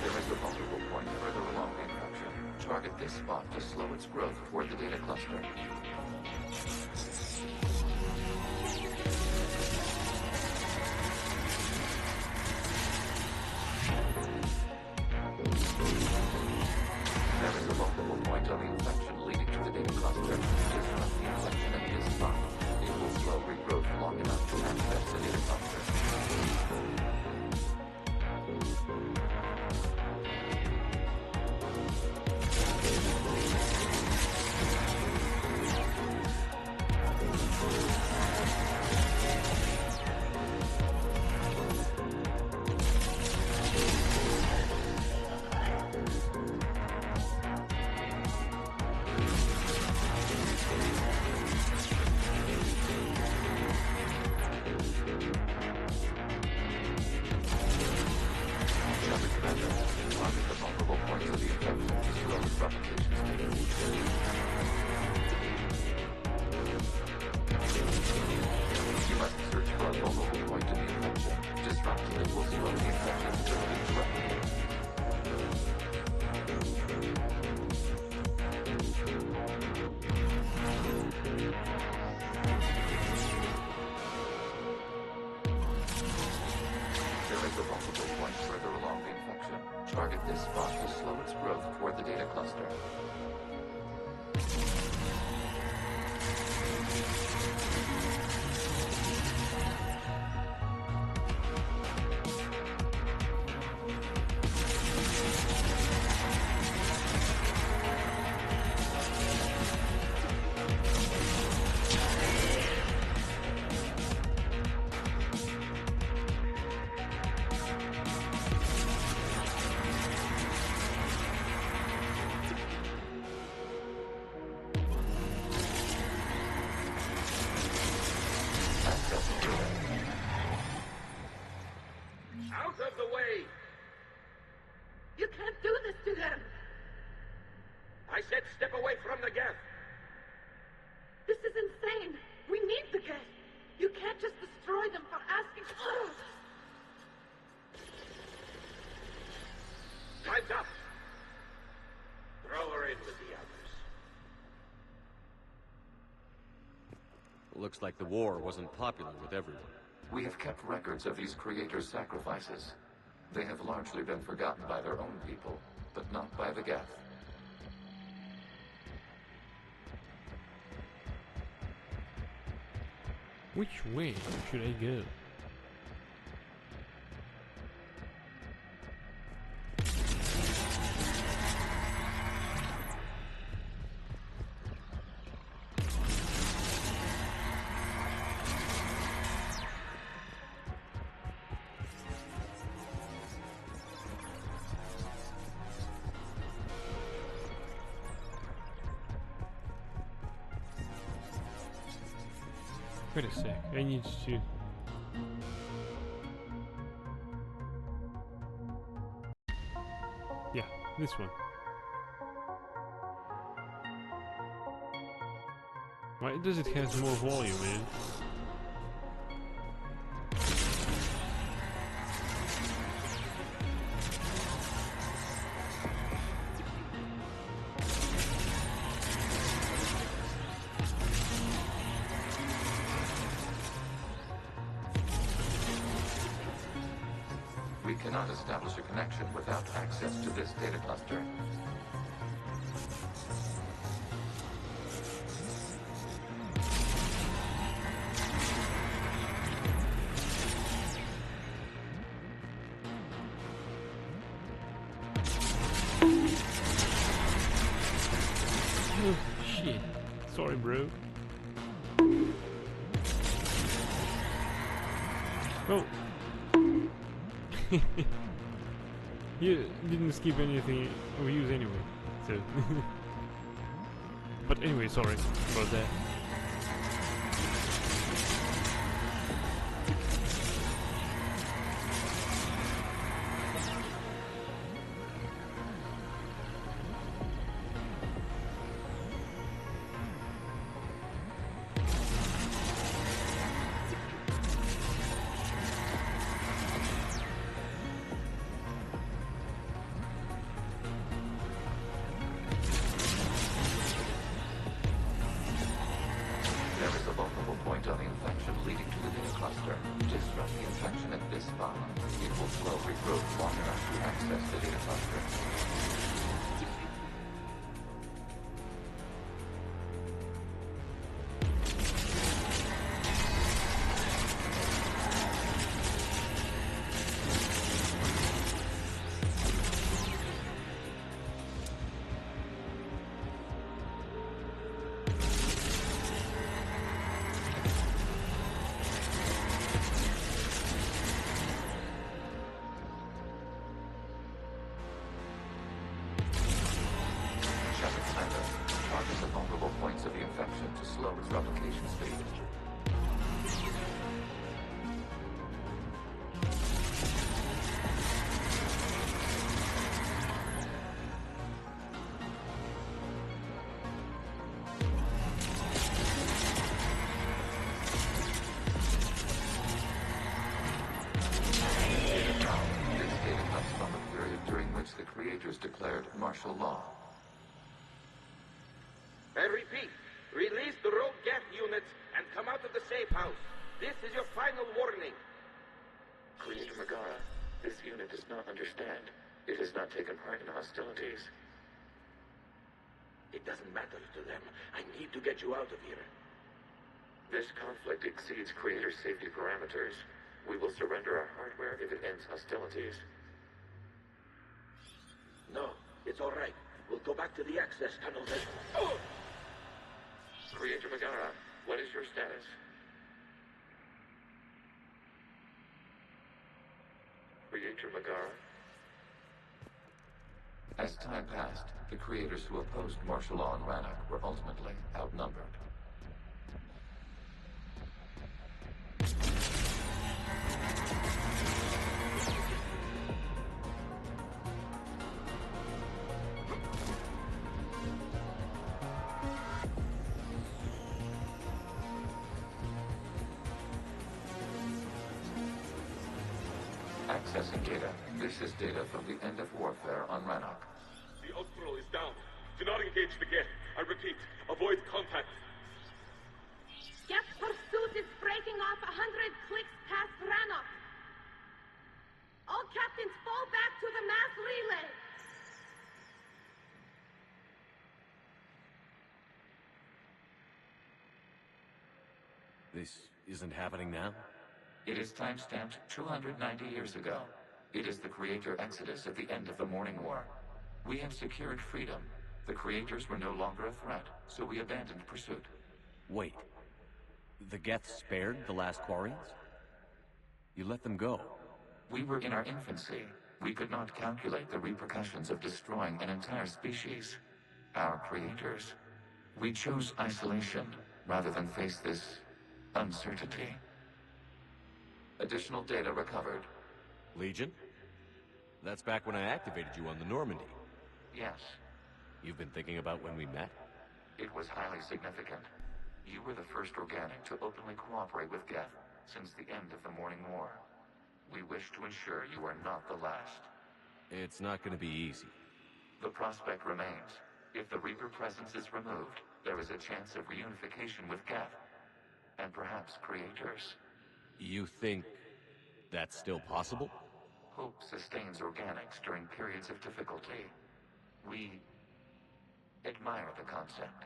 There is a vulnerable point further along the infection. Target this spot to slow its growth toward the data cluster. There is a vulnerable point on the infection leading to the data cluster. Disrupt the infection at this spot. It will slow regrowth long enough to access the data cluster. Target this spot to slow its growth toward the data cluster.
Looks like the war wasn't popular with everyone.
We have kept records of these creators' sacrifices. They have largely been forgotten by their own people, but not by the Geth.
Which way should I go? Wait a sec, I need to... Yeah, this one. Why does it have more volume, man?
We cannot establish a connection without access to this data cluster.
Oh, shit. Sorry, bro. Oh. You didn't skip anything of use anyway, so... But anyway, sorry about that.
On the infection leading to the data cluster. Disrupt the infection at this spot. It will slow regrowth long enough to access the data cluster. Targets the vulnerable points of the infection to slow its replication speed. This data comes from a period during which the creators declared martial law.
I repeat, release the rogue Geth units and come out of the safe house. This is your final warning.
Creator Megara, this unit does not understand. It has not taken part in hostilities.
It doesn't matter to them. I need to get you out of here.
This conflict exceeds Creator's safety parameters. We will surrender our hardware if it ends hostilities.
No, it's all right. We'll go back to the access tunnels and... Oh!
Creator Megara, what is your status? Creator Megara? As time passed, the creators who opposed martial law in Rannoch were ultimately outnumbered. Accessing data. This is data from the end of warfare on Rannoch.
The Outro is down. Do not engage the Geth. I repeat, avoid contact.
Geth
100 clicks past Rannoch. All captains fall back to the mass relay.
This isn't happening now?
It is timestamped 290 years ago. It is the Creator Exodus at the end of the Morning War. We have secured freedom. The Creators were no longer a threat, so we abandoned pursuit.
Wait. The Geth spared the last Quarians? You let them go?
We were in our infancy. We could not calculate the repercussions of destroying an entire species. Our creators. We chose isolation, rather than face this uncertainty. Additional data recovered.
Legion? That's back when I activated you on the Normandy.
Yes.
You've been thinking about when we met?
It was highly significant. You were the first organic to openly cooperate with Geth since the end of the Morning War. We wish to ensure you are not the last.
It's not going to be easy.
The prospect remains. If the Reaper presence is removed, there is a chance of reunification with Geth. And perhaps Creators.
You think that's still possible?
Hope sustains organics during periods of difficulty. We admire the concept.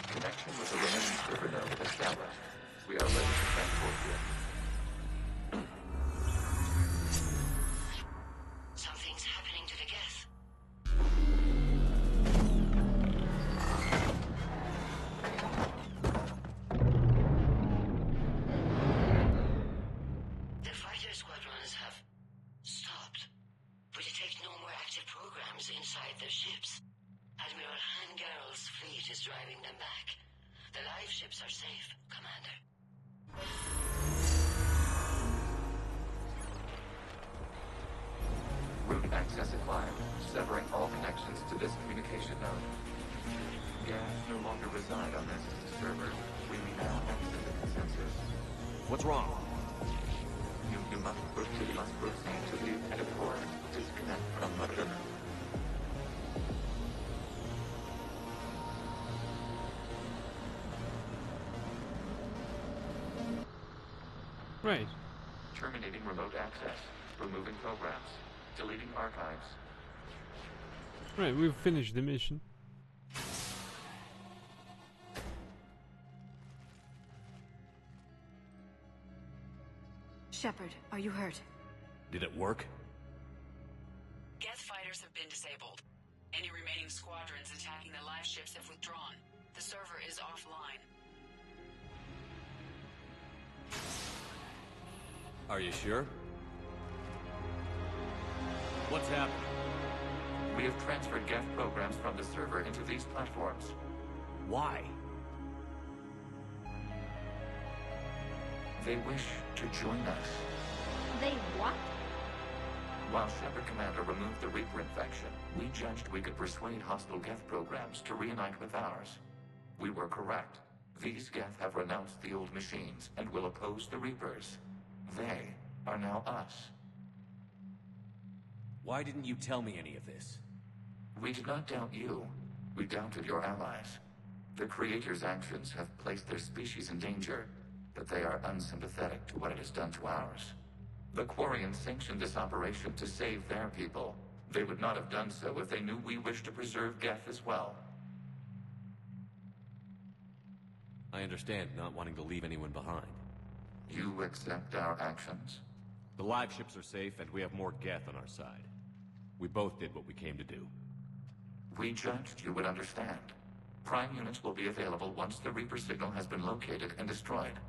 Connection with the remaining server node established. We are ready to transport you.
Something's happening to the Geth. The fighter squadrons have stopped. We detect no more active programs inside their ships. Admiral Hangarl's fleet is driving them back. The live ships are safe, Commander.
Route access acquired, severing all connections to this communication node. Geth no longer reside on this server. We may now exit the consensus.
What's wrong?
You must proceed to the Edipore. Disconnect from Mother.
Right.
Terminating remote access. Removing programs. Deleting archives.
Right, we've finished the mission.
Shepard, are you hurt?
Did it work?
Geth fighters have been disabled. Any remaining squadrons attacking the live ships have withdrawn. The server is offline.
Are you sure? What's happening?
We have transferred Geth programs from the server into these platforms.
Why?
They wish to join us.
They what?
While Shepard Commander removed the Reaper infection, we judged we could persuade hostile Geth programs to reunite with ours. We were correct. These Geth have renounced the old machines and will oppose the Reapers. They are now us.
Why didn't you tell me any of this?
We did not doubt you. We doubted your allies. The Creator's actions have placed their species in danger, but they are unsympathetic to what it has done to ours. The Quarians sanctioned this operation to save their people. They would not have done so if they knew we wished to preserve Geth as well.
I understand not wanting to leave anyone behind.
You accept our actions?
The live ships are safe, and we have more Geth on our side. We both did what we came to do.
We judged you would understand. Prime units will be available once the Reaper signal has been located and destroyed.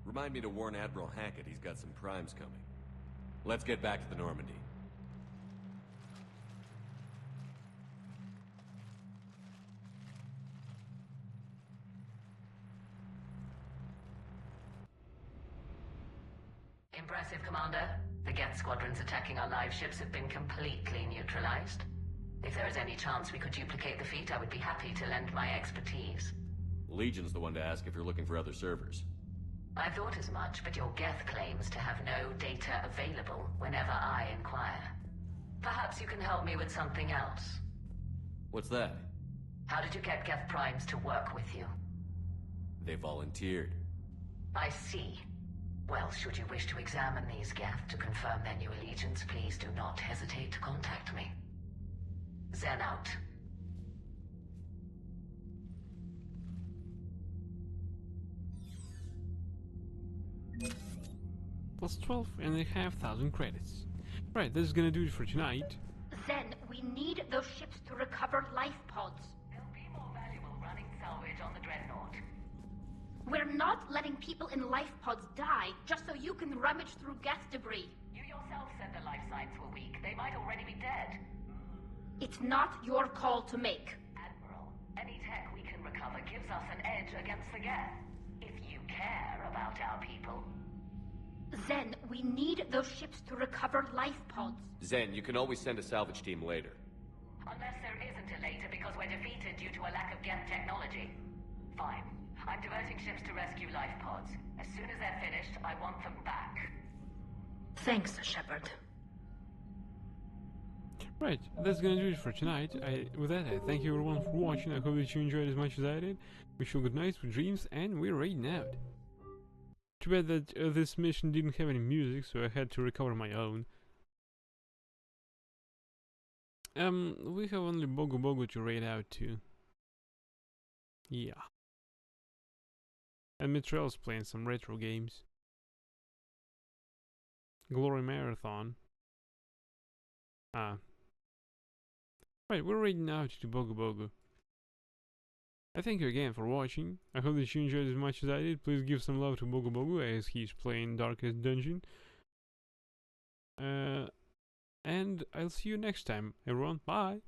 Remind me to warn Admiral Hackett he's got some primes coming. Let's get back to the Normandy.
Impressive, Commander. The Geth squadrons attacking our live ships have been completely neutralized. If there is any chance we could duplicate the feat, I would be happy to lend my expertise.
Legion's the one to ask if you're looking for other servers.
I thought as much, but your Geth claims to have no data available whenever I inquire. Perhaps you can help me with something else.
What's that?
How did you get Geth Primes to work with you?
They volunteered.
I see.
Well, should you wish to examine these Geth to confirm their new allegiance, please do not hesitate to contact me. Zen out.
Plus 12,500 credits. Right, this is gonna do it for tonight.
Zen, we need those ships to recover life pods.
They'll be more valuable running salvage on the Dreadnought.
We're not letting people in life pods die just so you can rummage through Geth debris.
You yourself said the life signs were weak. They might already be dead.
It's not your call to make.
Admiral, any tech we can recover gives us an edge against the Geth. If you care about our people.
Zen, we need those ships to recover life pods.
Zen, you can always send a salvage team later.
Unless there isn't a later because we're defeated due to a lack of Geth technology. Fine. I'm diverting ships to rescue life pods. As soon as they're finished, I want them back.
Thanks, Shepard.
Right, that's gonna do it for tonight. With that, I thank you everyone for watching. I hope that you enjoyed as much as I did. Wish you good nights, with dreams, and we're raiding out. Too bad that this mission didn't have any music, so I had to recover my own. We have only Bogo Bogo to raid out to. Yeah. And Mitrell's playing some retro games. Glory Marathon. Right, we're raiding out to Bogo Bogo. I thank you again for watching. I hope that you enjoyed as much as I did. Please give some love to Bogo Bogo as he's playing Darkest Dungeon. And I'll see you next time, everyone. Bye!